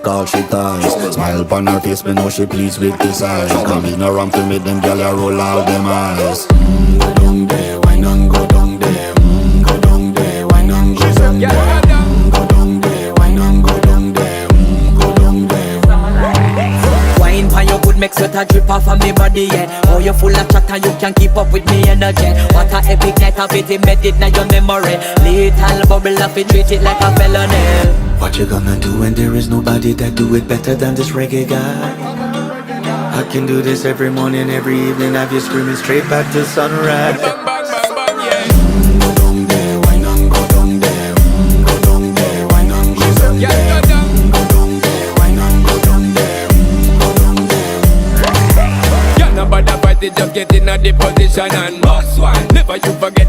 all she ties. Smile upon her face, me know she pleased with this eyes. Come in around to make them gyal a roll out them eyes. Go down there, why not go down there? Go down there, why not go down there? Go down there, why not go down there? Go down there. Wine pan your good make sweat a drip off of me body, yeah. Oh, you full of chatter, you can keep up with me energy. What a epic night of it, embedded in your memory. Little bubble of it, treat it like a felony. What you gonna do when there is nobody that do it better than this reggae guy? I can do this every morning, every evening, have you screaming straight back to sunrise. Go down there, why not go down there? Go down there, why not go down there? Go down there, why not go down there? Go down there. Yeah, nobody fight it, just get in a the position and boss one. Never you forget.